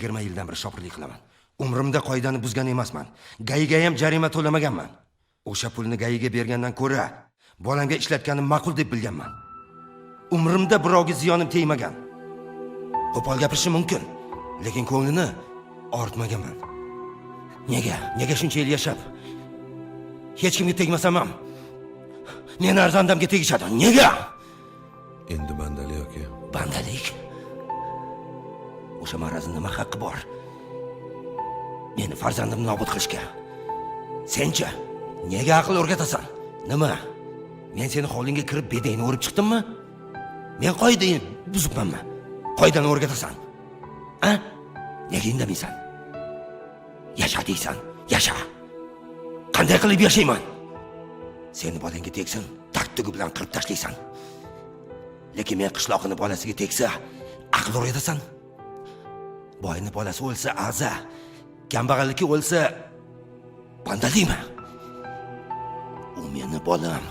20 yildan beri shopirlik qilaman. Umrimda qoidani buzgan emasman. Gayiga ham jarima to'lamaganman. O'sha pulni gayiga bergandan ko'ra, bolamga ishlatganim ma'qul deb bilganman. Umrimda birovga ziyonim tegmagan. Qo'pol gapirishim mumkin, lekin ko'nglini ortmaganman. Nega shuncha yil yashab hech kimga tegmasam ham meni arzandamga tegishadi? Nega? Endi bandalik aka. Bandalik? O'sha marazning nima haqqi bor? Meni farzandimni nobud qilishga. Senchi nega aql o'rgatasan? Nima? Men seni hovlingga kirib bedayni o'rib chiqdimmi? Men qoidani buzibmanmi? Qoidani o'rgatasan. Ha? Nega indamaysan? Yasha deysan, yasha. Qanday qilib yashayman? Seni bolangga tegsin, taktugi bilan qirib tashlaysan. Lekin men qishloqning bolasiga tegsa, aql o'rgatasan. Boyning bolasi o'lsa aza, kambag'allikka o'lsa bandalikmi? U meni bolam.